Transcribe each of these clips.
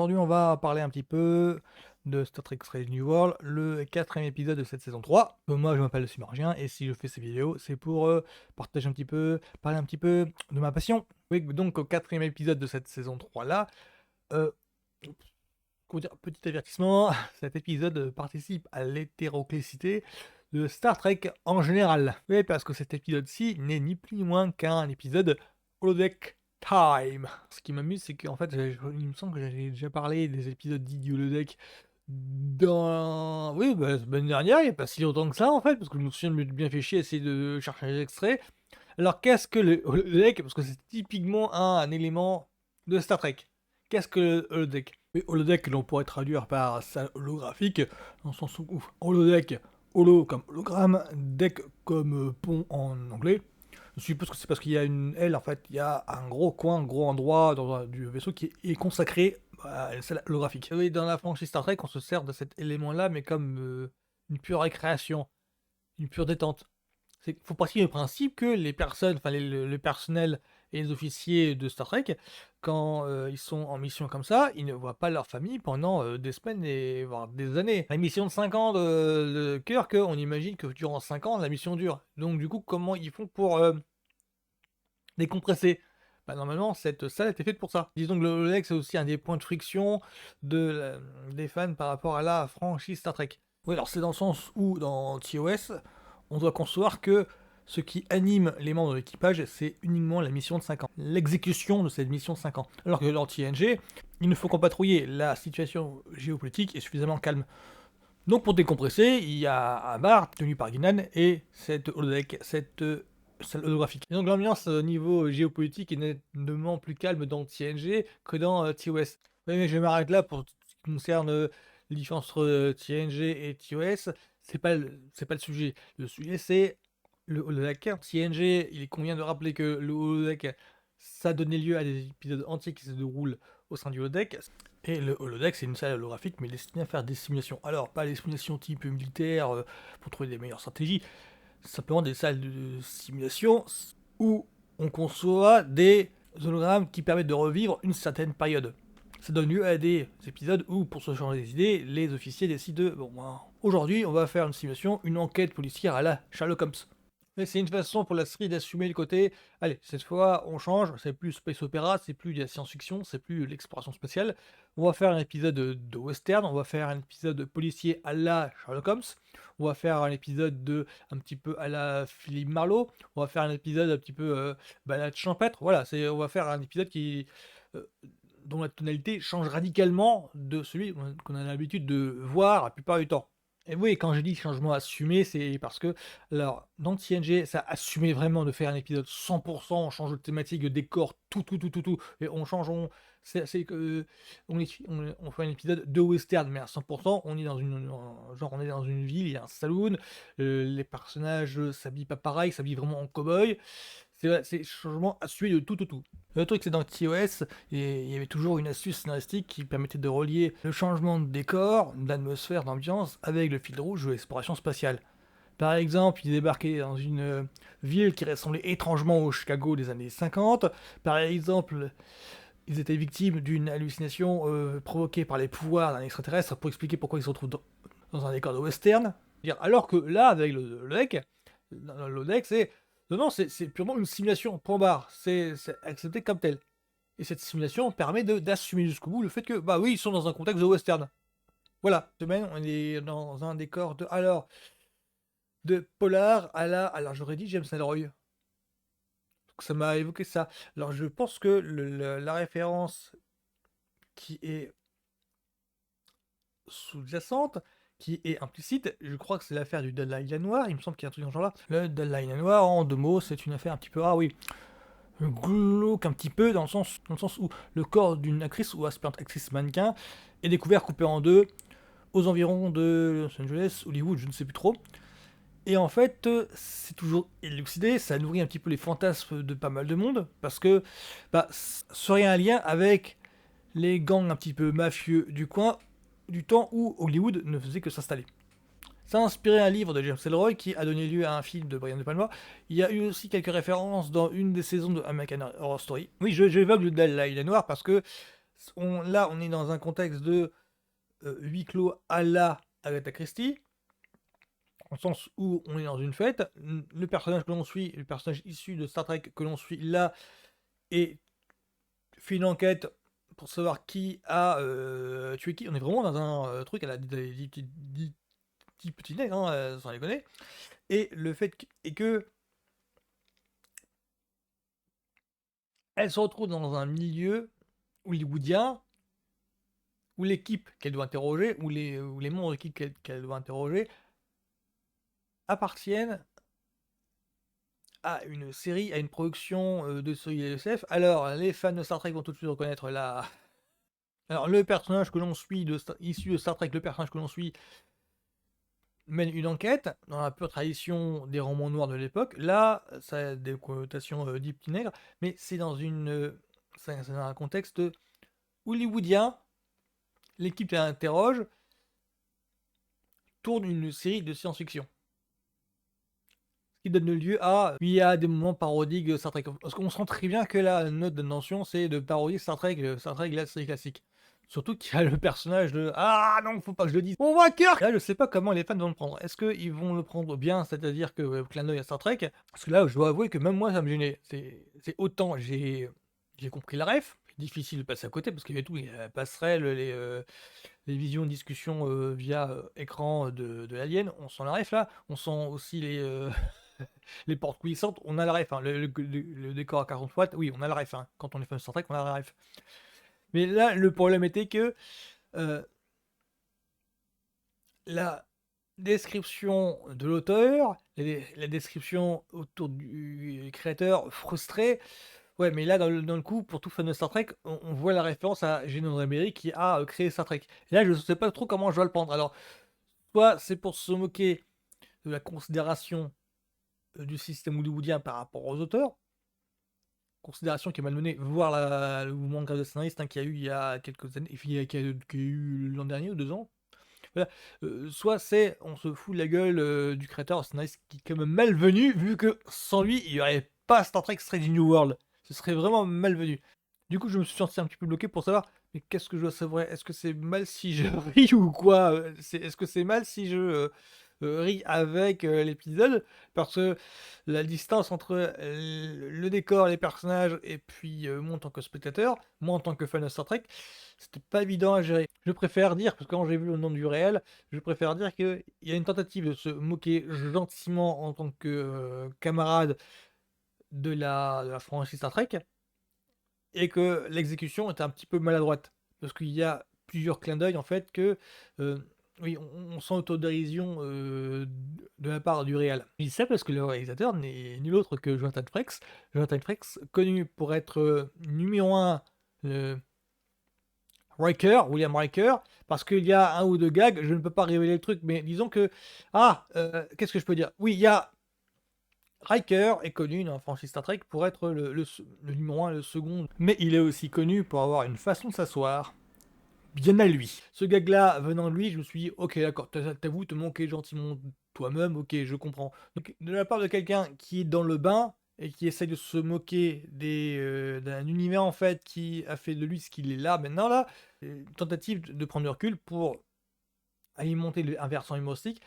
aujourd'hui, on va parler un petit peu de Star Trek Strange New World, le quatrième épisode de cette saison 3. Moi, je m'appelle Submergien, et si je fais ces vidéos, c'est pour partager un petit peu, parler un petit peu de ma passion. Oui, donc au quatrième épisode de cette saison 3-là, euh, comment dire, petit avertissement, cet épisode participe à l'hétéroclécité de Star Trek en général. Oui, parce que cet épisode-ci n'est ni plus ni moins qu'un épisode holodeck time. Ce qui m'amuse, c'est qu'en fait, il me semble que j'avais déjà parlé des épisodes dits du holodeck dans... Oui, bah, la semaine dernière, il n'y a pas si longtemps que ça, en fait, parce que je me souviens de bien fait chier à essayer de chercher les extraits. Alors, qu'est-ce que le holodeck? Parce que c'est typiquement un élément de Star Trek. Qu'est-ce que le holodeck? Le holodeck, l'on pourrait traduire par salle holographique, dans le sens où holodeck, holo comme hologramme, deck comme pont en anglais. Je suppose que c'est parce qu'il y a une L, en fait, il y a un gros coin, un gros endroit du vaisseau qui est consacré à la salle holographique. Oui, dans la franchise Star Trek, on se sert de cet élément-là, mais comme une pure récréation, une pure détente. Il faut partir du principe que les personnes, enfin le personnel et les officiers de Star Trek, quand ils sont en mission comme ça, ils ne voient pas leur famille pendant des semaines et voire des années. La mission de 5 ans de Kirk, on imagine que durant 5 ans, la mission dure. Donc du coup, comment ils font pour décompresser? Bah, normalement, cette salle était faite pour ça. Disons que le holodeck, c'est aussi un des points de friction des fans par rapport à la franchise Star Trek. Oui, alors c'est dans le sens où, dans TOS, on doit concevoir que ce qui anime les membres de l'équipage, c'est uniquement la mission de 5 ans. L'exécution de cette mission de 5 ans. Alors que dans TNG, il ne faut qu'en patrouiller. La situation géopolitique est suffisamment calme. Donc pour décompresser, il y a un bar tenu par Guinan et cette holodeck, cette salle holographique. Et donc l'ambiance au niveau géopolitique est nettement plus calme dans TNG que dans TOS. Oui, mais je m'arrête là pour ce qui concerne les différences entre TNG et TOS. C'est pas le sujet. Le sujet, c'est le holodeck. TNG, il convient de rappeler que le holodeck, ça donnait lieu à des épisodes entiers qui se déroulent au sein du holodeck. Et le holodeck, c'est une salle holographique, mais destinée à faire des simulations. Alors, pas des simulations type militaire pour trouver des meilleures stratégies, simplement des salles de simulation où on conçoit des hologrammes qui permettent de revivre une certaine période. Ça donne lieu à des épisodes où, pour se changer les idées, les officiers décident de bon, aujourd'hui, on va faire une simulation, une enquête policière à la Sherlock Holmes. Mais c'est une façon pour la série d'assumer le côté, allez, cette fois on change, c'est plus space opéra, c'est plus de la science-fiction, c'est plus l'exploration spatiale. On va faire un épisode de western, on va faire un épisode de policier à la Sherlock Holmes, on va faire un épisode de un petit peu à la Philippe Marlowe, on va faire un épisode un petit peu balade champêtre. Voilà, on va faire un épisode euh, dont la tonalité change radicalement de celui qu'on a l'habitude de voir la plupart du temps. Et oui, quand je dis changement assumé, c'est parce que, alors, dans TNG, ça assumait vraiment de faire un épisode 100%, on change de thématique, de décor, tout, et on change, c'est que, on fait un épisode de western, mais à 100%, on est dans genre, on est dans une ville, il y a un saloon, les personnages s'habillent pas pareil, s'habillent vraiment en cow-boy, c'est changement assumé de tout. Le truc, c'est dans TOS, et il y avait toujours une astuce scénaristique qui permettait de relier le changement de décor, d'atmosphère, d'ambiance avec le fil rouge de l'exploration spatiale. Par exemple, ils débarquaient dans une ville qui ressemblait étrangement au Chicago des années 50. Par exemple, ils étaient victimes d'une hallucination provoquée par les pouvoirs d'un extraterrestre pour expliquer pourquoi ils se retrouvent dans un décor de western. Alors que là, avec le deck, c'est non, c'est purement une simulation, point barre. C'est accepté comme tel. Et cette simulation permet d'assumer jusqu'au bout le fait que, bah oui, ils sont dans un contexte de western. Voilà. Cette semaine, on est dans un décor de polar alors j'aurais dit James Ellroy. Donc ça m'a évoqué ça. Alors je pense que la référence qui est sous-jacente, qui est implicite, je crois que c'est l'affaire du Dalai Noir, il me semble qu'il y a un truc dans ce genre-là. Le Dalai Noir, en deux mots, c'est une affaire un petit peu, ah oui, glauque un petit peu, dans le sens où le corps d'une actrice ou aspirante actrice mannequin est découvert coupé en deux aux environs de Los Angeles, Hollywood, je ne sais plus trop. Et en fait, c'est toujours élucidé, ça nourrit un petit peu les fantasmes de pas mal de monde, parce que bah, ça aurait un lien avec les gangs un petit peu mafieux du coin, du temps où Hollywood ne faisait que s'installer. Ça a inspiré un livre de James Ellroy qui a donné lieu à un film de Brian De Palma. Il y a eu aussi quelques références dans une des saisons de American Horror Story. Oui, j'évoque le Dalai Noir parce que Là, on est dans un contexte de huis clos à la Agatha Christie, en sens où on est dans une fête. Le personnage que l'on suit, le personnage issu de Star Trek que l'on suit là, et fait une enquête pour savoir qui a tué qui. On est vraiment dans un truc à la 10 petits nègres, hein, sans les connaître. Et le fait est que elle se retrouve dans un milieu hollywoodien où l'équipe qu'elle doit interroger, ou les membres de l'équipe qu'elle doit interroger, appartiennent à une série, à une production de série SF. Alors, les fans de Star Trek vont tout de suite reconnaître la. Alors, le personnage que l'on suit, issu de Star Trek, le personnage que l'on suit mène une enquête dans la pure tradition des romans noirs de l'époque. Là, ça a des connotations dits petits nègres, mais c'est dans c'est dans un contexte hollywoodien. L'équipe qui interroge tourne une série de science-fiction. Ce qui donne lieu à. Il y a des moments parodiques de Star Trek. Parce qu'on sent très bien que la note d'intention, c'est de parodier Star Trek, la série classique. Surtout qu'il y a le personnage de Ah non, faut pas que je le dise. On voit Kirk. Là, je sais pas comment les fans vont le prendre. Est-ce qu'ils vont le prendre bien, c'est-à-dire que clin d'œil à Star Trek? Parce que là, je dois avouer que même moi, ça me gênait. C'est autant j'ai compris la ref, difficile de passer à côté parce qu'il y avait tout, les passerelles, les visions, discussions via écran de l'alien, on sent la ref là, on sent aussi les portes coulissantes, on a la ref, hein. Le décor à 40 watts, oui, on a la ref, hein. Quand on est fan de Star Trek, on a la ref. Mais là, le problème était que euh, la description de l'auteur, la description autour du créateur frustré. Ouais, mais là, dans le coup, pour tout fan de Star Trek, on voit la référence à Gene Roddenberry qui a créé Star Trek. Et là, je ne sais pas trop comment je dois le prendre. Alors, soit c'est pour se moquer de la considération du système hollywoodien par rapport aux auteurs, considération qui est malmenée, voire le mouvement de grève de scénaristes, hein, qu'il y a eu il y a quelques années, et puis qui a eu l'an dernier ou 2 ans. Voilà. Soit c'est on se fout de la gueule du créateur scénariste qui est quand même malvenu, vu que sans lui, il n'y aurait pas Star Trek Strange New World. Ce serait vraiment malvenu. Du coup, je me suis senti un petit peu bloqué pour savoir, mais qu'est-ce que je dois savoir? Est-ce que c'est mal si je ris ou quoi? Est-ce que c'est mal si je ris avec l'épisode? Parce que la distance entre le décor, les personnages, et puis moi en tant que spectateur, moi en tant que fan de Star Trek, c'était pas évident à gérer. Je préfère dire, parce que quand j'ai vu le nom du réel, je préfère dire qu'il y a une tentative de se moquer gentiment en tant que camarade de la franchise Star Trek, et que l'exécution était un petit peu maladroite. Parce qu'il y a plusieurs clins d'œil en fait que euh, oui, on sent l'autodérision de la part du réal. Je dis ça parce que le réalisateur n'est nul autre que Jonathan Frakes. Jonathan Frakes, connu pour être numéro 1 Riker, William Riker, parce qu'il y a un ou deux gags, je ne peux pas révéler le truc, mais disons que... Ah, qu'est-ce que je peux dire? Oui, il y a... Riker est connu dans la franchise Star Trek pour être le numéro 1, le second, mais il est aussi connu pour avoir une façon de s'asseoir bien à lui. Ce gag-là, venant de lui, je me suis dit, ok, d'accord, t'as voulu te manquer gentiment toi-même, ok, je comprends. Donc, de la part de quelqu'un qui est dans le bain et qui essaye de se moquer d'un univers en fait qui a fait de lui ce qu'il est là maintenant là, tentative de prendre du recul pour alimenter un versant humoristique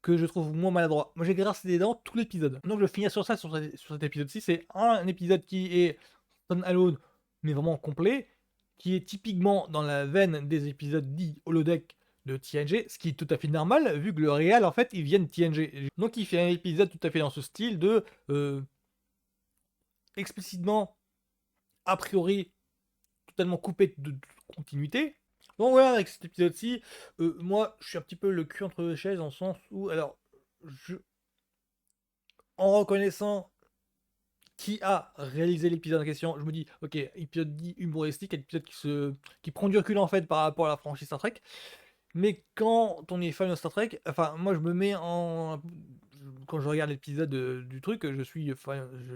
que je trouve moins maladroit. Moi j'ai grincé des dents tout l'épisode. Donc je finis sur ça, sur cet épisode-ci. C'est un épisode qui est stand-alone, mais vraiment complet, qui est typiquement dans la veine des épisodes dits holodeck de TNG, ce qui est tout à fait normal, vu que le réel, en fait, il vient de TNG. Donc il fait un épisode tout à fait dans ce style de explicitement, a priori, totalement coupé de continuité. Donc voilà, avec cet épisode-ci, moi, je suis un petit peu le cul entre deux chaises, en sens où, alors, en reconnaissant qui a réalisé l'épisode en question, je me dis, ok, épisode dit humoristique, épisode qui prend du recul en fait par rapport à la franchise Star Trek. Mais quand on est fan de Star Trek, enfin, moi je me mets en. Quand je regarde l'épisode du truc,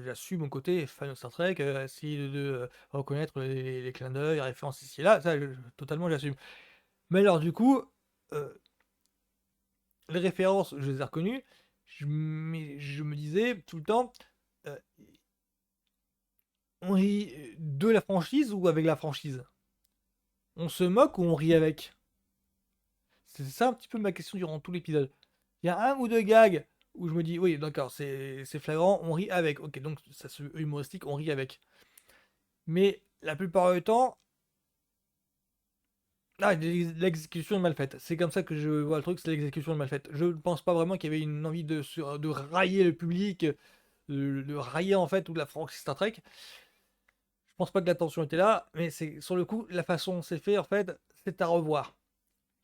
j'assume mon côté fan de Star Trek, essayer de reconnaître les clins d'œil, les références ici et là, ça, totalement j'assume. Mais alors, du coup, euh, les références, je les ai reconnues, je me disais tout le temps, euh, on rit de la franchise ou avec la franchise? On se moque ou on rit avec? C'est ça un petit peu ma question durant tout l'épisode. Il y a un ou deux gags où je me dis, oui, d'accord, c'est flagrant, on rit avec. Ok, donc ça se veut humoristique, on rit avec. Mais la plupart du temps, l'exécution est mal faite. C'est comme ça que je vois le truc, c'est l'exécution est mal faite. Je ne pense pas vraiment qu'il y avait une envie de railler le public, de railler en fait toute la franchise Star Trek. Je pense pas que l'attention était là, mais c'est sur le coup, la façon dont c'est fait, en fait, c'est à revoir.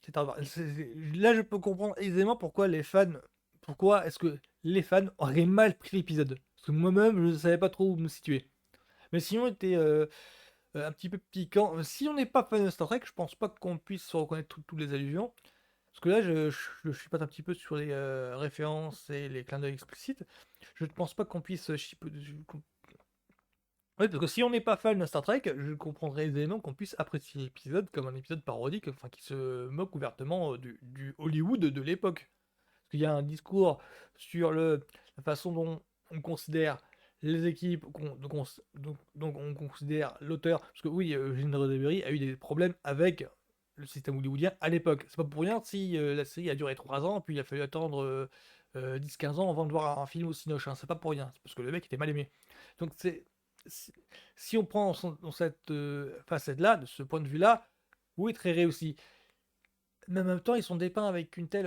C'est à revoir. Là, je peux comprendre aisément pourquoi est-ce que les fans auraient mal pris l'épisode. Parce que moi-même, je ne savais pas trop où me situer. Mais si on était un petit peu piquant, si on n'est pas fan de Star Trek, je pense pas qu'on puisse reconnaître toutes les allusions. Parce que là, je chipote un petit peu sur les références et les clins d'œil explicites. Je ne pense pas qu'on puisse chipoter. Oui, parce que si on n'est pas fan de Star Trek, je comprendrais aisément qu'on puisse apprécier l'épisode comme un épisode parodique, enfin qui se moque ouvertement du Hollywood de l'époque. Parce qu'il y a un discours sur la façon dont on considère les équipes, donc on considère l'auteur. Parce que oui, Gene Roddenberry a eu des problèmes avec le système hollywoodien à l'époque. C'est pas pour rien si la série a duré 3 ans, puis il a fallu attendre 10-15 ans avant de voir un film au Cinoche. Hein. C'est pas pour rien, c'est parce que le mec était mal aimé. Donc si, si on prend dans cette facette-là, de ce point de vue-là, oui, très réussi. Mais en même temps, ils sont dépeints avec une telle.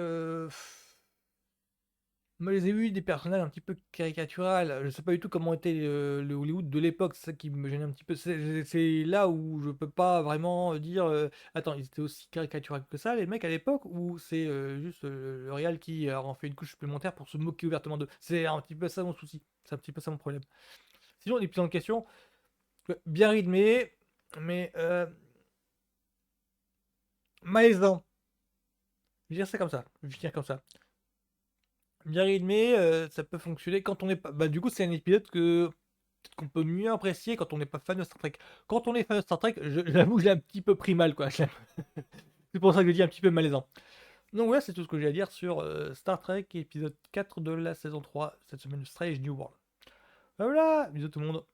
Moi, je les ai vus des personnages un petit peu caricaturales. Je sais pas du tout comment était le Hollywood de l'époque. C'est ça qui me gêne un petit peu. C'est là où je peux pas vraiment dire. Attends, ils étaient aussi caricaturales que ça, les mecs à l'époque, ou c'est juste le réal qui en fait une couche supplémentaire pour se moquer ouvertement d'eux. C'est un petit peu ça mon souci. C'est un petit peu ça mon problème. Sinon, les en question, bien rythmé, mais malaisant. Je vais dire ça comme ça. Je vais dire comme ça. Bien rythmé, ça peut fonctionner quand on n'est pas. Bah, du coup, c'est un épisode qu'on peut mieux apprécier quand on n'est pas fan de Star Trek. Quand on est fan de Star Trek, j'avoue que j'ai un petit peu pris mal, quoi. C'est pour ça que je dis un petit peu malaisant. Donc voilà, c'est tout ce que j'ai à dire sur Star Trek, épisode 4 de la saison 3, cette semaine de Strange New World. Voilà, bisous tout le monde.